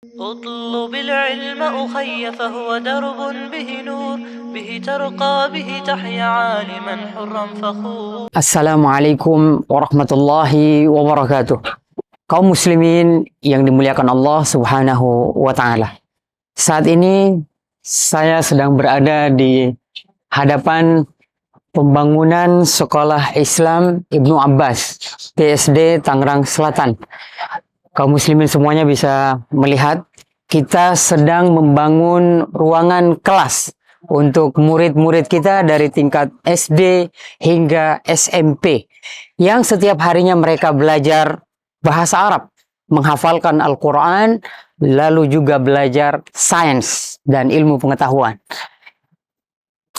اطلب العلم أخي فهو درب به نور به ترقى به تحيا عالما حرا فخور. Assalamualaikum warahmatullahi wabarakatuh. Kaum muslimin yang dimuliakan Allah Subhanahu wa taala. Saat ini saya sedang berada di hadapan pembangunan Sekolah Islam Ibnu Abbas PSD Tangerang Selatan. Kaum muslimin semuanya bisa melihat kita sedang membangun ruangan kelas untuk murid-murid kita dari tingkat SD hingga SMP yang setiap harinya mereka belajar bahasa Arab, menghafalkan Al-Quran, lalu juga belajar sains dan ilmu pengetahuan.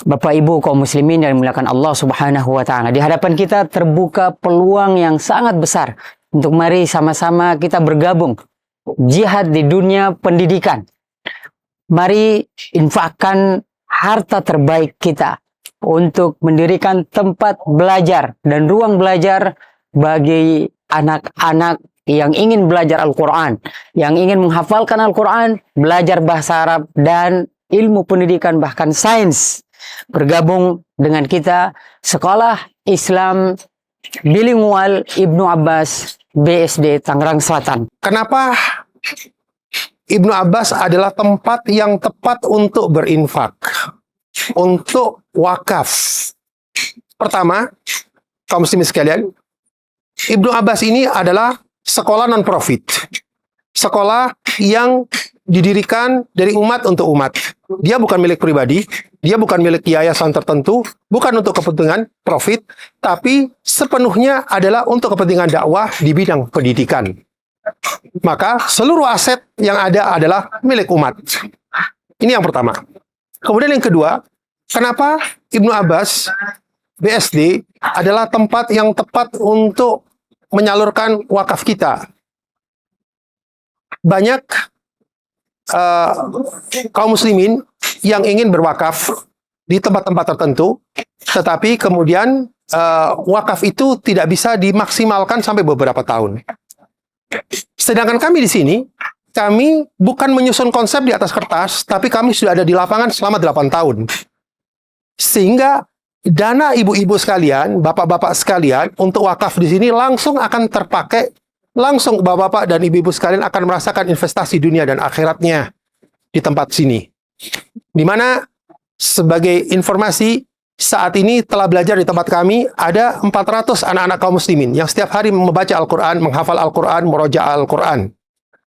Bapak Ibu kaum muslimin yang dimuliakan Allah Subhanahu wa taala, di hadapan kita terbuka peluang yang sangat besar untuk mari sama-sama kita bergabung jihad di dunia pendidikan. Mari infakkan harta terbaik kita untuk mendirikan tempat belajar dan ruang belajar bagi anak-anak yang ingin belajar Al-Quran, yang ingin menghafalkan Al-Quran, belajar bahasa Arab dan ilmu pendidikan bahkan sains. Bergabung dengan kita Sekolah Islam Bilingual Ibnu Abbas BSD Tangerang Selatan. Kenapa Ibnu Abbas adalah tempat yang tepat untuk berinfak, untuk wakaf? Pertama, kaum muslimin sekalian, Ibnu Abbas ini adalah sekolah non-profit. Sekolah yang didirikan dari umat untuk umat. Dia bukan milik pribadi, dia bukan milik yayasan tertentu, bukan untuk kepentingan profit, tapi sepenuhnya adalah untuk kepentingan dakwah di bidang pendidikan. Maka seluruh aset yang ada adalah milik umat. Ini yang pertama. Kemudian yang kedua, kenapa Ibnu Abbas BSD adalah tempat yang tepat untuk menyalurkan wakaf kita? Banyak kaum muslimin yang ingin berwakaf di tempat-tempat tertentu, tetapi kemudian wakaf itu tidak bisa dimaksimalkan sampai beberapa tahun. Sedangkan kami di sini, kami bukan menyusun konsep di atas kertas, tapi kami sudah ada di lapangan selama 8 tahun. Sehingga dana ibu-ibu sekalian, bapak-bapak sekalian untuk wakaf di sini langsung akan terpakai. Langsung bapak-bapak dan ibu-ibu sekalian akan merasakan investasi dunia dan akhiratnya di tempat sini. Di mana sebagai informasi, saat ini telah belajar di tempat kami ada 400 anak-anak kaum muslimin yang setiap hari membaca Al-Quran, menghafal Al-Quran, murojaah Al-Quran.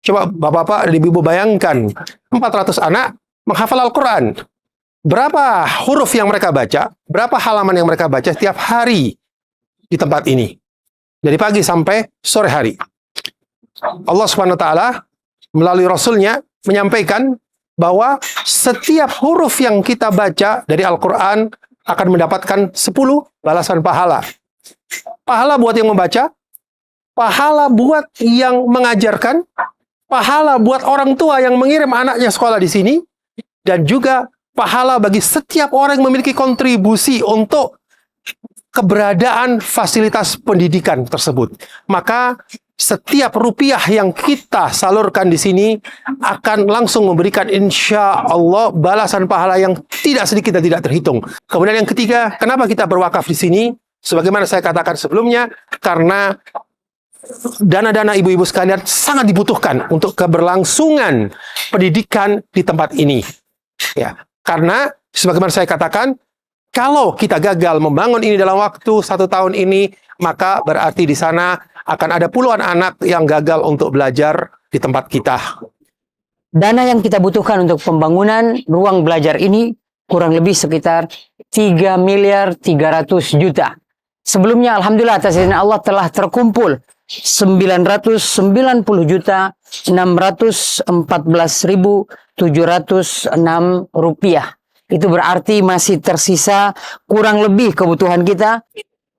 Coba bapak-bapak dan ibu bayangkan, 400 anak menghafal Al-Quran. Berapa huruf yang mereka baca, berapa halaman yang mereka baca setiap hari di tempat ini. Dari pagi sampai sore hari. Allah Subhanahu wa taala melalui Rasulnya menyampaikan bahwa setiap huruf yang kita baca dari Al-Quran akan mendapatkan 10 balasan pahala. Pahala buat yang membaca, pahala buat yang mengajarkan, pahala buat orang tua yang mengirim anaknya sekolah di sini, dan juga pahala bagi setiap orang yang memiliki kontribusi untuk keberadaan fasilitas pendidikan tersebut. Maka setiap rupiah yang kita salurkan di sini akan langsung memberikan insya Allah balasan pahala yang tidak sedikit dan tidak terhitung. Kemudian yang ketiga, kenapa kita berwakaf di sini? Sebagaimana saya katakan sebelumnya, karena dana-dana ibu-ibu sekalian sangat dibutuhkan untuk keberlangsungan pendidikan di tempat ini. Ya, karena sebagaimana saya katakan, kalau kita gagal membangun ini dalam waktu 1 tahun ini, maka berarti di sana akan ada puluhan anak yang gagal untuk belajar di tempat kita. Dana yang kita butuhkan untuk pembangunan ruang belajar ini kurang lebih sekitar 3 miliar 300 juta. Sebelumnya Alhamdulillah atas izin Allah telah terkumpul 990 juta 614.706 rupiah. Itu berarti masih tersisa kurang lebih kebutuhan kita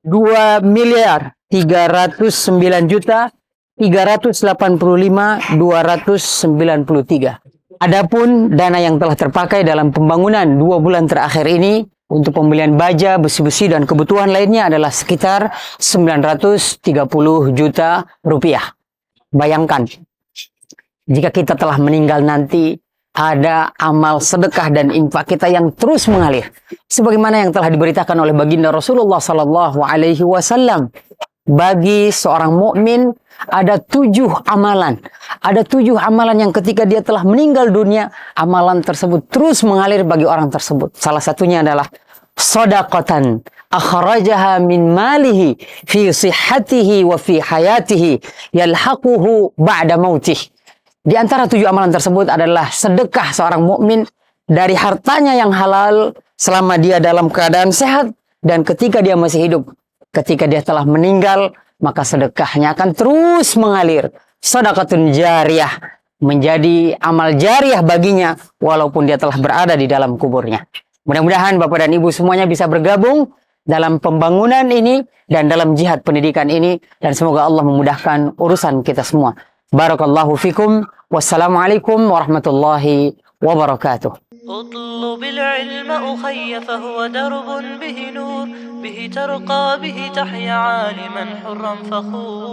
2 miliar 309 juta 385.293. Adapun dana yang telah terpakai dalam pembangunan 2 bulan terakhir ini untuk pembelian baja, besi-besi dan kebutuhan lainnya adalah sekitar 930 juta rupiah. Bayangkan, jika kita telah meninggal nanti, ada amal sedekah dan infak kita yang terus mengalir. Sebagaimana yang telah diberitakan oleh baginda Rasulullah Sallallahu Alaihi Wasallam, bagi seorang mukmin ada 7 amalan. Ada 7 amalan yang ketika dia telah meninggal dunia, amalan tersebut terus mengalir bagi orang tersebut. Salah satunya adalah shadaqatan akhrajaha min malihi fi sihhatihi wa fi hayatihi yalhaquhu ba'da mautih. Di antara 7 amalan tersebut adalah sedekah seorang mukmin dari hartanya yang halal selama dia dalam keadaan sehat dan ketika dia masih hidup. Ketika dia telah meninggal, maka sedekahnya akan terus mengalir. Shadaqatun jariyah, menjadi amal jariah baginya walaupun dia telah berada di dalam kuburnya. Mudah-mudahan Bapak dan Ibu semuanya bisa bergabung dalam pembangunan ini dan dalam jihad pendidikan ini, dan semoga Allah memudahkan urusan kita semua. Barakallahu fikum. Wassalamualaikum warahmatullahi wabarakatuh. اطلب العلم أخي فهو درب به نور به ترقى به تحيا عالما حرا فخور